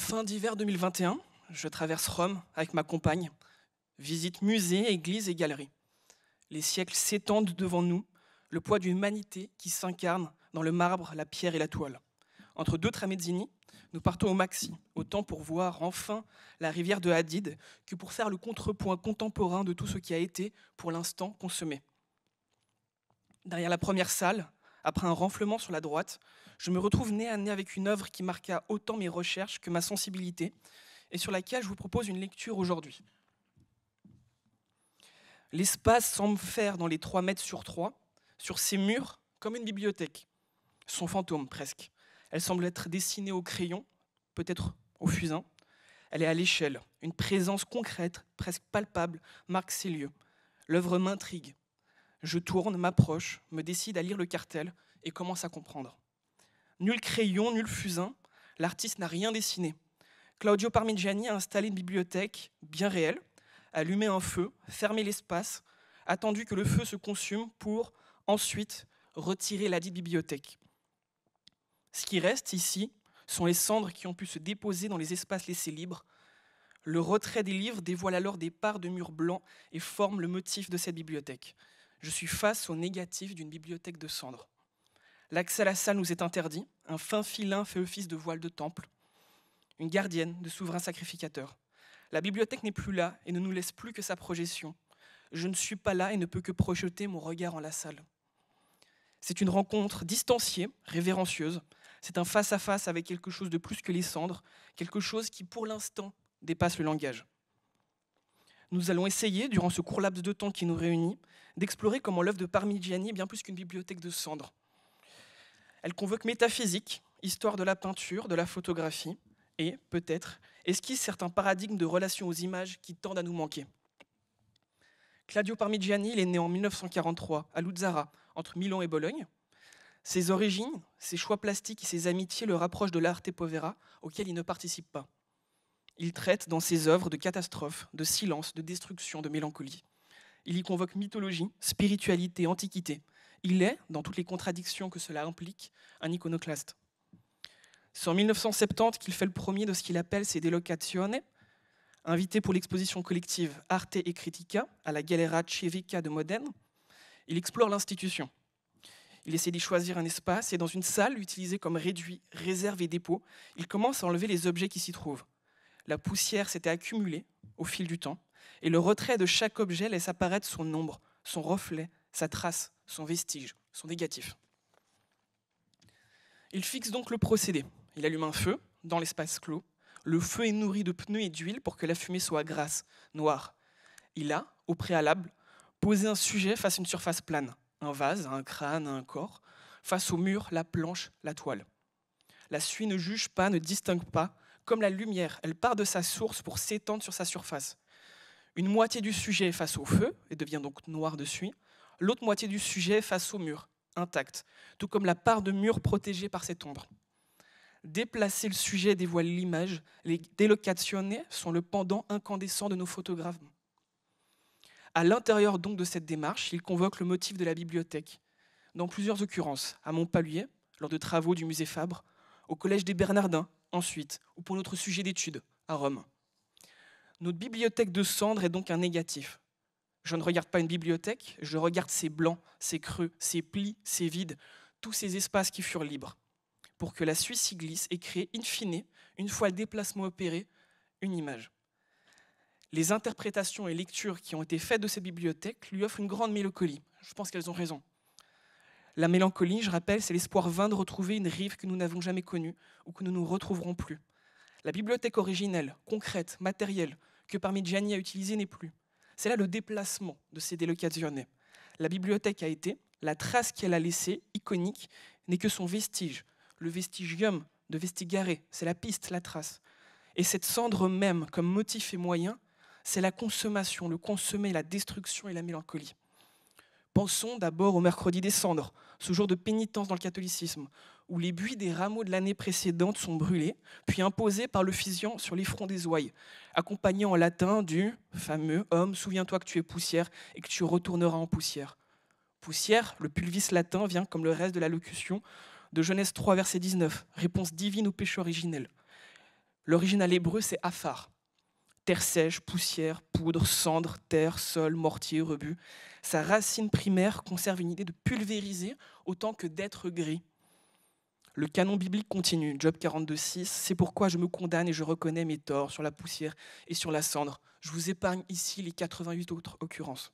Fin d'hiver 2021, je traverse Rome avec ma compagne, visite musées, églises et galeries. Les siècles s'étendent devant nous, le poids d'une humanité qui s'incarne dans le marbre, la pierre et la toile. Entre deux tramezzini, nous partons au Maxi, autant pour voir enfin la rivière de Hadid que pour faire le contrepoint contemporain de tout ce qui a été, pour l'instant, consommé. Derrière la première salle, après un renflement sur la droite, je me retrouve nez à nez avec une œuvre qui marqua autant mes recherches que ma sensibilité et sur laquelle je vous propose une lecture aujourd'hui. L'espace semble faire dans les 3 mètres sur 3, sur ces murs, comme une bibliothèque. Son fantôme, presque. Elle semble être dessinée au crayon, peut-être au fusain. Elle est à l'échelle. Une présence concrète, presque palpable, marque ces lieux. L'œuvre m'intrigue. Je tourne, m'approche, me décide à lire le cartel et commence à comprendre. Nul crayon, nul fusain, l'artiste n'a rien dessiné. Claudio Parmigiani a installé une bibliothèque bien réelle, allumé un feu, fermé l'espace, attendu que le feu se consume pour ensuite retirer ladite bibliothèque. Ce qui reste ici sont les cendres qui ont pu se déposer dans les espaces laissés libres. Le retrait des livres dévoile alors des parts de murs blancs et forme le motif de cette bibliothèque. Je suis face au négatif d'une bibliothèque de cendres. L'accès à la salle nous est interdit. Un fin filin fait office de voile de temple. Une gardienne de souverain sacrificateur. La bibliothèque n'est plus là et ne nous laisse plus que sa projection. Je ne suis pas là et ne peux que projeter mon regard en la salle. C'est une rencontre distanciée, révérencieuse. C'est un face-à-face avec quelque chose de plus que les cendres, quelque chose qui, pour l'instant, dépasse le langage. Nous allons essayer, durant ce court laps de temps qui nous réunit, d'explorer comment l'œuvre de Parmigiani est bien plus qu'une bibliothèque de cendres. Elle convoque métaphysique, histoire de la peinture, de la photographie, et, peut-être, esquisse certains paradigmes de relation aux images qui tendent à nous manquer. Claudio Parmigiani, il est né en 1943 à Luzzara, entre Milan et Bologne. Ses origines, ses choix plastiques et ses amitiés le rapprochent de l'arte povera, auquel il ne participe pas. Il traite dans ses œuvres de catastrophes, de silence, de destruction, de mélancolie. Il y convoque mythologie, spiritualité, antiquité. Il est, dans toutes les contradictions que cela implique, un iconoclaste. C'est en 1970 qu'il fait le premier de ce qu'il appelle ses Delocazioni, invité pour l'exposition collective Arte e Critica à la Galleria Civica de Modène. Il explore l'institution. Il essaie d'y choisir un espace et dans une salle utilisée comme réduit, réserve et dépôt, il commence à enlever les objets qui s'y trouvent. La poussière s'était accumulée au fil du temps et le retrait de chaque objet laisse apparaître son ombre, son reflet, sa trace, son vestige, son négatif. Il fixe donc le procédé. Il allume un feu dans l'espace clos. Le feu est nourri de pneus et d'huile pour que la fumée soit grasse, noire. Il a, au préalable, posé un sujet face à une surface plane. Un vase, un crâne, un corps. Face au mur, la planche, la toile. La suie ne juge pas, ne distingue pas. Comme la lumière, elle part de sa source pour s'étendre sur sa surface. Une moitié du sujet est face au feu et devient donc noire de suie. L'autre moitié du sujet est face au mur, intacte, tout comme la part de mur protégée par cette ombre. Déplacer le sujet dévoile l'image. Les Delocazioni sont le pendant incandescent de nos photographes. À l'intérieur donc de cette démarche, il convoque le motif de la bibliothèque. Dans plusieurs occurrences, à Montpellier, lors de travaux du musée Fabre, au Collège des Bernardins, ensuite, ou pour notre sujet d'étude, à Rome. Notre bibliothèque de cendres est donc un négatif. Je ne regarde pas une bibliothèque, je regarde ses blancs, ses creux, ses plis, ses vides, tous ces espaces qui furent libres, pour que la suie s'y glisse et crée in fine, une fois le déplacement opéré, une image. Les interprétations et lectures qui ont été faites de cette bibliothèque lui offrent une grande mélancolie. Je pense qu'elles ont raison. La mélancolie, je rappelle, c'est l'espoir vain de retrouver une rive que nous n'avons jamais connue ou que nous ne retrouverons plus. La bibliothèque originelle, concrète, matérielle, que Parmigiani a utilisée n'est plus. C'est là le déplacement de ces Delocazioni. La bibliothèque a été, la trace qu'elle a laissée, iconique, n'est que son vestige. Le vestigium de vestigare, c'est la piste, la trace. Et cette cendre même, comme motif et moyen, c'est la consommation, le consommer, la destruction et la mélancolie. Pensons d'abord au mercredi des cendres, ce jour de pénitence dans le catholicisme, où les buis des rameaux de l'année précédente sont brûlés, puis imposés par l'officiant sur les fronts des ouailles, accompagnés en latin du fameux « Homme, souviens-toi que tu es poussière et que tu retourneras en poussière ». Poussière, le pulvis latin vient comme le reste de la locution de Genèse 3, verset 19, réponse divine au péché originel. L'original hébreu, c'est afar. Terre sèche, poussière, poudre, cendre, terre, sol, mortier, rebut. Sa racine primaire conserve une idée de pulvériser autant que d'être gris. Le canon biblique continue, Job 42,6. C'est pourquoi je me condamne et je reconnais mes torts sur la poussière et sur la cendre. Je vous épargne ici les 88 autres occurrences.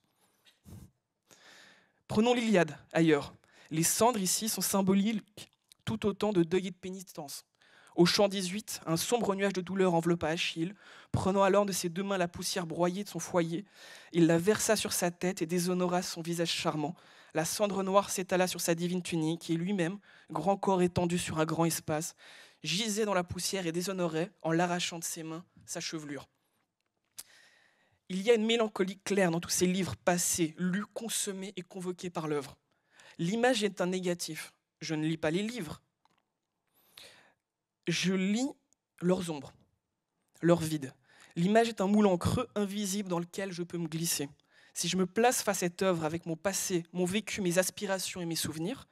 Prenons l'Iliade ailleurs. Les cendres ici sont symboliques tout autant de deuil et de pénitence. Au chant 18, un sombre nuage de douleur enveloppa Achille. Prenant alors de ses deux mains la poussière broyée de son foyer, il la versa sur sa tête et déshonora son visage charmant. La cendre noire s'étala sur sa divine tunique et lui-même, grand corps étendu sur un grand espace, gisait dans la poussière et déshonorait, en l'arrachant de ses mains, sa chevelure. Il y a une mélancolie claire dans tous ces livres passés, lus, consommés et convoqués par l'œuvre. L'image est un négatif. Je ne lis pas les livres. Je lis leurs ombres, leurs vides. L'image est un moulin creux, invisible, dans lequel je peux me glisser. Si je me place face à cette œuvre avec mon passé, mon vécu, mes aspirations et mes souvenirs,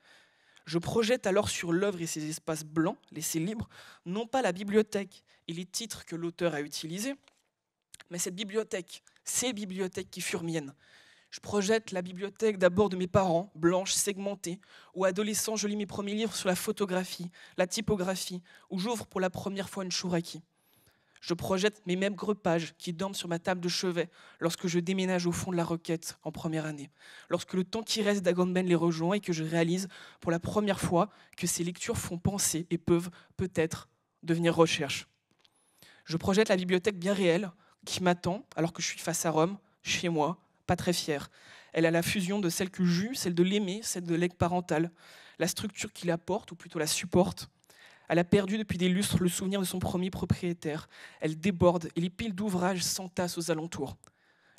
je projette alors sur l'œuvre et ses espaces blancs, laissés libres, non pas la bibliothèque et les titres que l'auteur a utilisés, mais cette bibliothèque, ces bibliothèques qui furent miennes. Je projette la bibliothèque d'abord de mes parents, blanche, segmentée, où adolescent je lis mes premiers livres sur la photographie, la typographie, où j'ouvre pour la première fois une chouraki. Je projette mes mêmes pages qui dorment sur ma table de chevet lorsque je déménage au fond de la Requête en première année, lorsque le temps qui reste d'Agamben les rejoint et que je réalise pour la première fois que ces lectures font penser et peuvent peut-être devenir recherche. Je projette la bibliothèque bien réelle qui m'attend alors que je suis face à Rome, chez moi, pas très fière. Elle a la fusion de celle que j'eus, celle de l'aimé, celle de l'aigle parental, la structure qui la porte, ou plutôt la supporte. Elle a perdu depuis des lustres le souvenir de son premier propriétaire. Elle déborde et les piles d'ouvrages s'entassent aux alentours.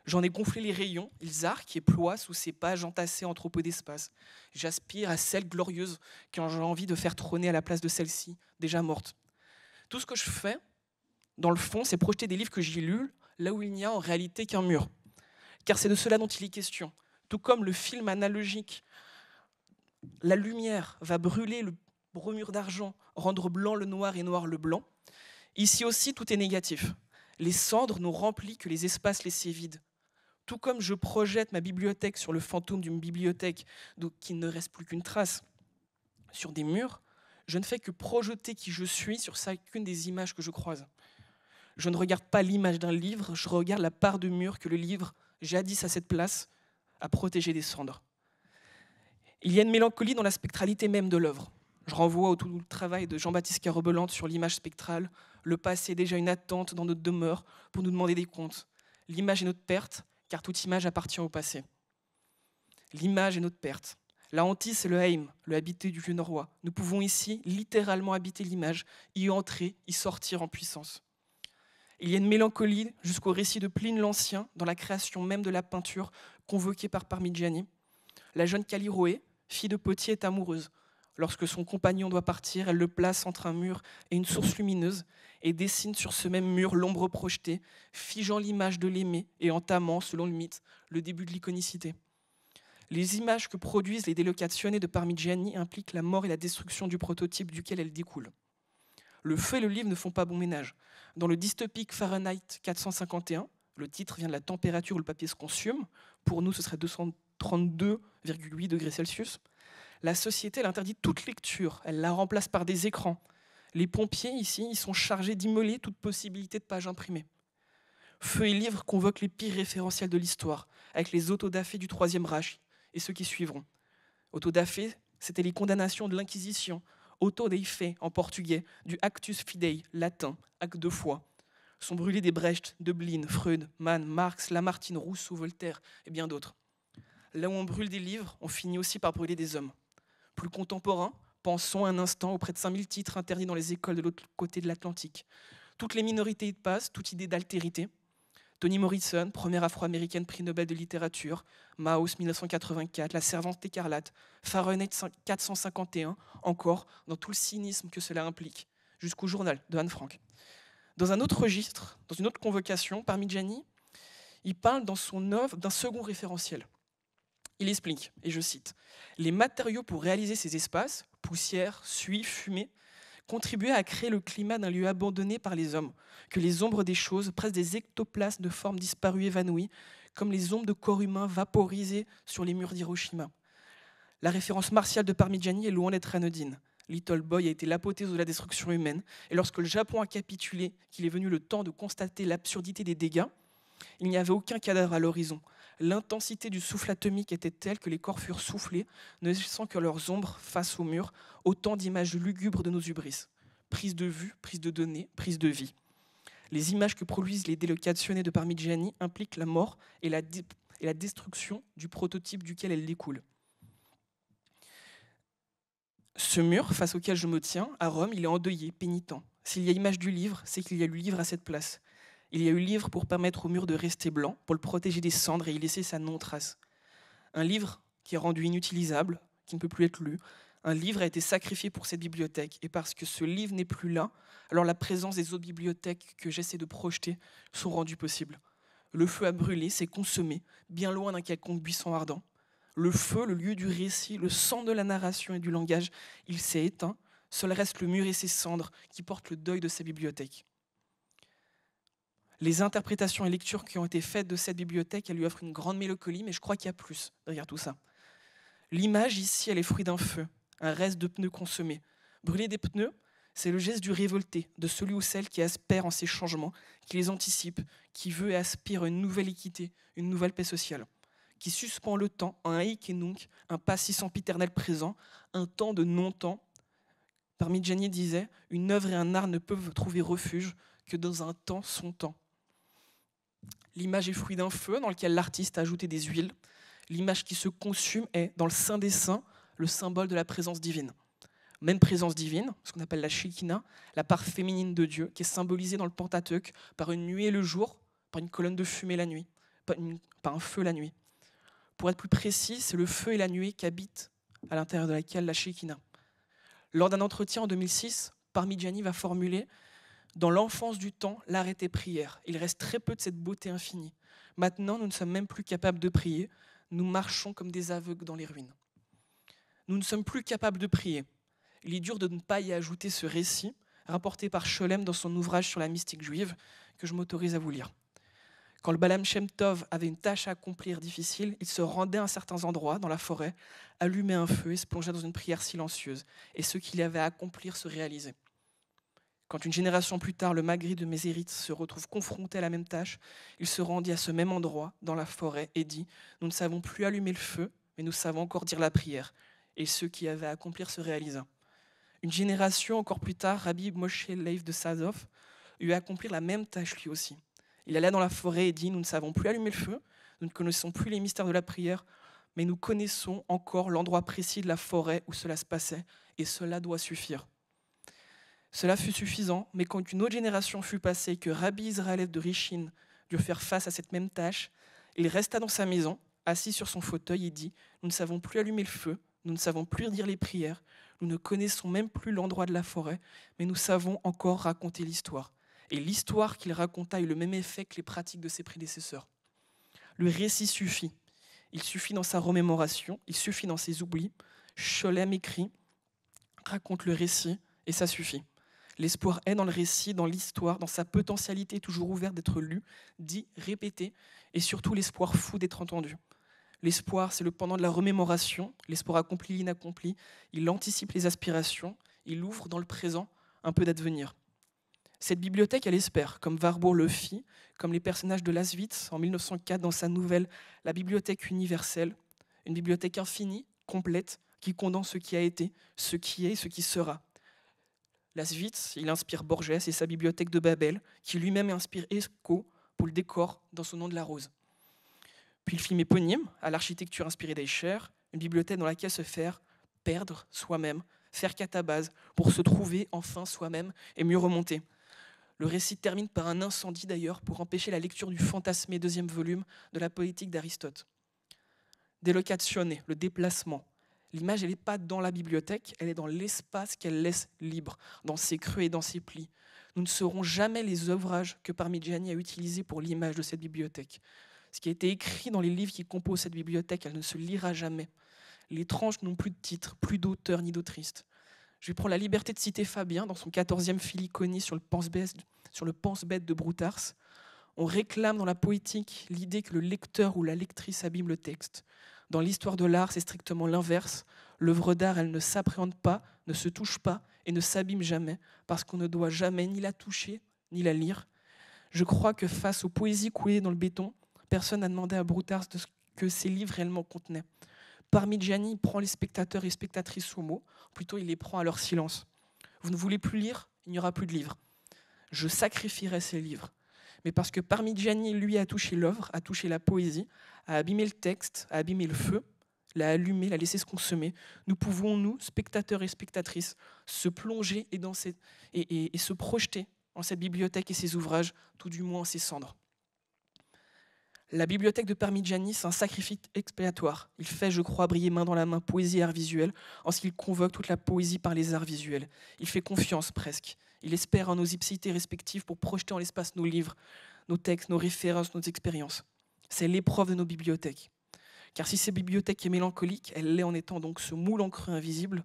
J'en ai gonflé les rayons, ils arquent et ploient sous ces pages entassées en trop peu d'espace. J'aspire à celle glorieuse quand j'ai envie de faire trôner à la place de celle-ci, déjà morte. Tout ce que je fais, dans le fond, c'est projeter des livres que j'ai lus, là où il n'y a en réalité qu'un mur. Car c'est de cela dont il est question. Tout comme le film analogique, la lumière va brûler le bromure d'argent, rendre blanc le noir et noir le blanc. Ici aussi, tout est négatif. Les cendres n'ont rempli que les espaces laissés vides. Tout comme je projette ma bibliothèque sur le fantôme d'une bibliothèque qui ne reste plus qu'une trace sur des murs, je ne fais que projeter qui je suis sur chacune des images que je croise. Je ne regarde pas l'image d'un livre, je regarde la part de mur que le livre, jadis à cette place, a protégé des cendres. Il y a une mélancolie dans la spectralité même de l'œuvre. Je renvoie au tout le travail de Jean-Baptiste Carebelante sur l'image spectrale. Le passé est déjà une attente dans notre demeure pour nous demander des comptes. L'image est notre perte, car toute image appartient au passé. L'image est notre perte. La hantise, c'est le Heim, le habité du vieux norrois. Nous pouvons ici littéralement habiter l'image, y entrer, y sortir en puissance. Il y a une mélancolie jusqu'au récit de Pline l'Ancien, dans la création même de la peinture convoquée par Parmigiani. La jeune Callirhoé, fille de potier, est amoureuse. Lorsque son compagnon doit partir, elle le place entre un mur et une source lumineuse et dessine sur ce même mur l'ombre projetée, figeant l'image de l'aimé et entamant, selon le mythe, le début de l'iconicité. Les images que produisent les Delocazioni de Parmigiani impliquent la mort et la destruction du prototype duquel elles découlent. Le feu et le livre ne font pas bon ménage. Dans le dystopique Fahrenheit 451, le titre vient de la température où le papier se consume. Pour nous, ce serait 232,8 degrés Celsius. La société, elle interdit toute lecture. Elle la remplace par des écrans. Les pompiers, ici, ils sont chargés d'immoler toute possibilité de page imprimée. Feu et livre convoquent les pires référentiels de l'histoire, avec les autodafés du Troisième Reich et ceux qui suivront. Autodafé, c'était les condamnations de l'Inquisition. Auto dei faits en portugais, du Actus Fidei, latin, acte de foi. Sont brûlés des Brecht, Döblin, Freud, Mann, Marx, Lamartine, Rousseau, Voltaire et bien d'autres. Là où on brûle des livres, on finit aussi par brûler des hommes. Plus contemporains, pensons un instant aux près de 5000 titres interdits dans les écoles de l'autre côté de l'Atlantique. Toutes les minorités y passent, toute idée d'altérité. Toni Morrison, première afro-américaine prix Nobel de littérature, Maus 1984, La Servante écarlate, Fahrenheit 451, encore dans tout le cynisme que cela implique, jusqu'au journal de Anne Frank. Dans un autre registre, dans une autre convocation, Parmigiani, il parle dans son œuvre d'un second référentiel. Il explique, et je cite, « Les matériaux pour réaliser ces espaces, poussière, suie, fumée, contribuait à créer le climat d'un lieu abandonné par les hommes, que les ombres des choses, presque des ectoplasmes de formes disparues évanouies, comme les ombres de corps humains vaporisés sur les murs d'Hiroshima. La référence martiale de Parmigiani est loin d'être anodine. Little Boy a été l'apothéose de la destruction humaine, et lorsque le Japon a capitulé, qu'il est venu le temps de constater l'absurdité des dégâts, il n'y avait aucun cadavre à l'horizon. L'intensité du souffle atomique était telle que les corps furent soufflés, ne laissant que leurs ombres face au mur, autant d'images lugubres de nos hubris. Prise de vue, prise de données, prise de vie. Les images que produisent les Delocazioni de Parmigiani impliquent la mort et la destruction du prototype duquel elles découlent. Ce mur, face auquel je me tiens, à Rome, il est endeuillé, pénitent. S'il y a image du livre, c'est qu'il y a eu livre à cette place. Il y a eu livre pour permettre au mur de rester blanc, pour le protéger des cendres et y laisser sa non-trace. Un livre qui est rendu inutilisable, qui ne peut plus être lu. Un livre a été sacrifié pour cette bibliothèque. Et parce que ce livre n'est plus là, alors la présence des autres bibliothèques que j'essaie de projeter sont rendues possibles. Le feu a brûlé, s'est consumé, bien loin d'un quelconque buisson ardent. Le feu, le lieu du récit, le sang de la narration et du langage, il s'est éteint. Seul reste le mur et ses cendres qui portent le deuil de sa bibliothèque. Les interprétations et lectures qui ont été faites de cette bibliothèque, elles lui offrent une grande mélancolie, mais je crois qu'il y a plus derrière tout ça. L'image ici, elle est fruit d'un feu, un reste de pneus consommés. Brûler des pneus, c'est le geste du révolté, de celui ou celle qui aspire en ces changements, qui les anticipe, qui veut et aspire à une nouvelle équité, une nouvelle paix sociale, qui suspend le temps, un hic et nunc, un passé sempiternel présent, un temps de non-temps. Parmigiani disait « Une œuvre et un art ne peuvent trouver refuge que dans un temps son temps ». L'image est fruit d'un feu dans lequel l'artiste a ajouté des huiles. L'image qui se consume est, dans le Saint des Saints, le symbole de la présence divine. Même présence divine, ce qu'on appelle la Shekinah, la part féminine de Dieu, qui est symbolisée dans le Pentateuque par une nuée le jour, par une colonne de fumée la nuit, par un feu la nuit. Pour être plus précis, c'est le feu et la nuée qui habitent à l'intérieur de laquelle la Shekinah. Lors d'un entretien en 2006, Parmigiani va formuler « Dans l'enfance du temps, l'art était prière. Il reste très peu de cette beauté infinie. Maintenant, nous ne sommes même plus capables de prier. Nous marchons comme des aveugles dans les ruines. » Nous ne sommes plus capables de prier. Il est dur de ne pas y ajouter ce récit, rapporté par Scholem dans son ouvrage sur la mystique juive, que je m'autorise à vous lire. Quand le Baal Shem Tov avait une tâche à accomplir difficile, il se rendait à certains endroits, dans la forêt, allumait un feu et se plongeait dans une prière silencieuse. Et ce qu'il avait à accomplir se réalisait. Quand une génération plus tard, le Magri de Mésérit se retrouve confronté à la même tâche, il se rendit à ce même endroit, dans la forêt, et dit « Nous ne savons plus allumer le feu, mais nous savons encore dire la prière. » Et ce qui avait à accomplir se réalisa. Une génération encore plus tard, Rabbi Moshe Leib de Sazov eut à accomplir la même tâche lui aussi. Il alla dans la forêt et dit « Nous ne savons plus allumer le feu, nous ne connaissons plus les mystères de la prière, mais nous connaissons encore l'endroit précis de la forêt où cela se passait, et cela doit suffire. » Cela fut suffisant, mais quand une autre génération fut passée, que Rabbi Israël de Rishon dut faire face à cette même tâche, il resta dans sa maison, assis sur son fauteuil et dit « Nous ne savons plus allumer le feu, nous ne savons plus dire les prières, nous ne connaissons même plus l'endroit de la forêt, mais nous savons encore raconter l'histoire. » Et l'histoire qu'il raconta eut le même effet que les pratiques de ses prédécesseurs. Le récit suffit. Il suffit dans sa remémoration, il suffit dans ses oublis. Scholem écrit, raconte le récit, et ça suffit. L'espoir est dans le récit, dans l'histoire, dans sa potentialité toujours ouverte d'être lu, dit, répété, et surtout l'espoir fou d'être entendu. L'espoir, c'est le pendant de la remémoration. L'espoir accomplit l'inaccompli. Il anticipe les aspirations. Il ouvre dans le présent un peu d'advenir. Cette bibliothèque, elle espère, comme Warburg le fit, comme les personnages de Laswitz en 1904 dans sa nouvelle « La bibliothèque universelle », une bibliothèque infinie, complète, qui condense ce qui a été, ce qui est et ce qui sera. Laswitz, il inspire Borges et sa bibliothèque de Babel, qui lui-même inspire Esco pour le décor dans son nom de la rose. Puis le film éponyme, à l'architecture inspirée d'Escher, une bibliothèque dans laquelle se faire perdre soi-même, faire catabase, pour se trouver enfin soi-même et mieux remonter. Le récit termine par un incendie d'ailleurs pour empêcher la lecture du fantasmé deuxième volume de la Poétique d'Aristote. Delocazione, le déplacement. L'image, elle n'est pas dans la bibliothèque, elle est dans l'espace qu'elle laisse libre, dans ses creux et dans ses plis. Nous ne serons jamais les ouvrages que Parmigiani a utilisés pour l'image de cette bibliothèque. Ce qui a été écrit dans les livres qui composent cette bibliothèque, elle ne se lira jamais. Les tranches n'ont plus de titre, plus d'auteur ni d'autrice. Je vais prendre la liberté de citer Fabien dans son 14e Philyconie sur le pense-bête de Broutars. On réclame dans la poétique l'idée que le lecteur ou la lectrice abîme le texte. Dans l'histoire de l'art, c'est strictement l'inverse. L'œuvre d'art, elle ne s'appréhende pas, ne se touche pas et ne s'abîme jamais, parce qu'on ne doit jamais ni la toucher, ni la lire. Je crois que face aux poésies coulées dans le béton, personne n'a demandé à Broutars de ce que ses livres réellement contenaient. Parmigiani prend les spectateurs et spectatrices au mot, plutôt il les prend à leur silence. Vous ne voulez plus lire, il n'y aura plus de livres. Je sacrifierai ces livres. Mais parce que Parmigiani, lui, a touché l'œuvre, a touché la poésie, a abîmé le texte, a abîmé le feu, l'a allumé, l'a laissé se consommer, nous pouvons, nous, spectateurs et spectatrices, se plonger et se projeter en cette bibliothèque et ses ouvrages, tout du moins en ses cendres. La bibliothèque de Parmigiani, c'est un sacrifice expiatoire. Il fait, je crois, briller main dans la main poésie et art visuel, en ce qu'il convoque toute la poésie par les arts visuels. Il fait confiance presque. Il espère en nos ipsités respectives pour projeter en l'espace nos livres, nos textes, nos références, nos expériences. C'est l'épreuve de nos bibliothèques. Car si cette bibliothèque est mélancolique, elle l'est en étant donc ce moule en creux invisible.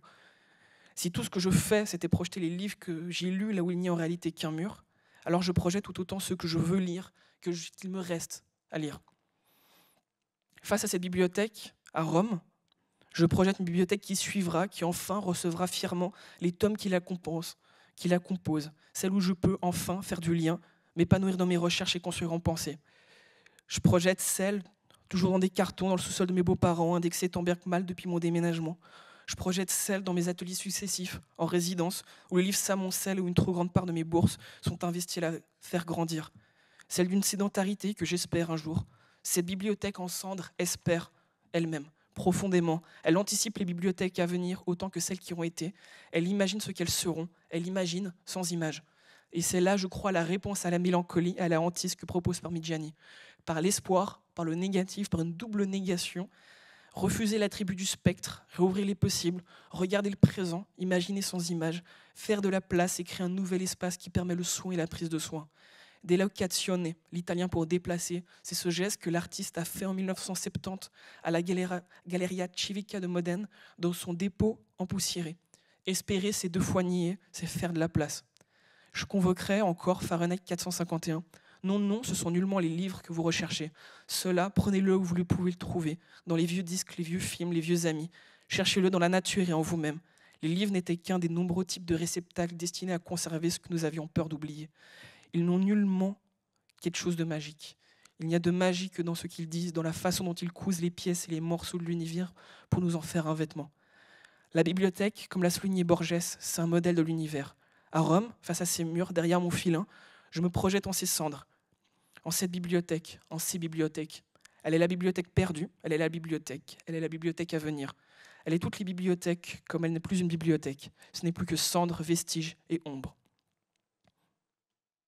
Si tout ce que je fais, c'était projeter les livres que j'ai lus là où il n'y a en réalité qu'un mur, alors je projette tout autant ceux que je veux lire, qu'il me reste à lire. Face à cette bibliothèque, à Rome, je projette une bibliothèque qui suivra, qui enfin recevra fièrement les tomes qui la composent, celle où je peux enfin faire du lien, m'épanouir dans mes recherches et construire en pensée. Je projette celle, toujours dans des cartons, dans le sous-sol de mes beaux-parents, indexée tant bien que mal depuis mon déménagement. Je projette celle dans mes ateliers successifs, en résidence, où les livres s'amoncellent et où une trop grande part de mes bourses sont investies à la faire grandir. Celle d'une sédentarité que j'espère un jour. Cette bibliothèque en cendres espère elle-même, profondément. Elle anticipe les bibliothèques à venir autant que celles qui ont été. Elle imagine ce qu'elles seront. Elle imagine sans image. Et c'est là, je crois, la réponse à la mélancolie, à la hantise que propose Parmigiani. Par l'espoir, par le négatif, par une double négation, refuser l'attribut du spectre, réouvrir les possibles, regarder le présent, imaginer sans image, faire de la place et créer un nouvel espace qui permet le soin et la prise de soin. Delocazione, l'italien pour déplacer, c'est ce geste que l'artiste a fait en 1970 à la Galleria Civica de Modène, dans son dépôt empoussiéré. Espérer, c'est 2 fois nier, c'est faire de la place. Je convoquerai encore Fahrenheit 451. Non, non, ce sont nullement les livres que vous recherchez. Cela, prenez-le où vous le pouvez le trouver, dans les vieux disques, les vieux films, les vieux amis. Cherchez-le dans la nature et en vous-même. Les livres n'étaient qu'un des nombreux types de réceptacles destinés à conserver ce que nous avions peur d'oublier. Ils n'ont nullement quelque chose de magique. Il n'y a de magie que dans ce qu'ils disent, dans la façon dont ils cousent les pièces et les morceaux de l'univers pour nous en faire un vêtement. La bibliothèque, comme l'a souligné Borges, c'est un modèle de l'univers. À Rome, face à ces murs, derrière mon filin, je me projette en ces cendres, en cette bibliothèque, en ces bibliothèques. Elle est la bibliothèque perdue, elle est la bibliothèque à venir. Elle est toutes les bibliothèques, comme elle n'est plus une bibliothèque. Ce n'est plus que cendres, vestiges et ombres.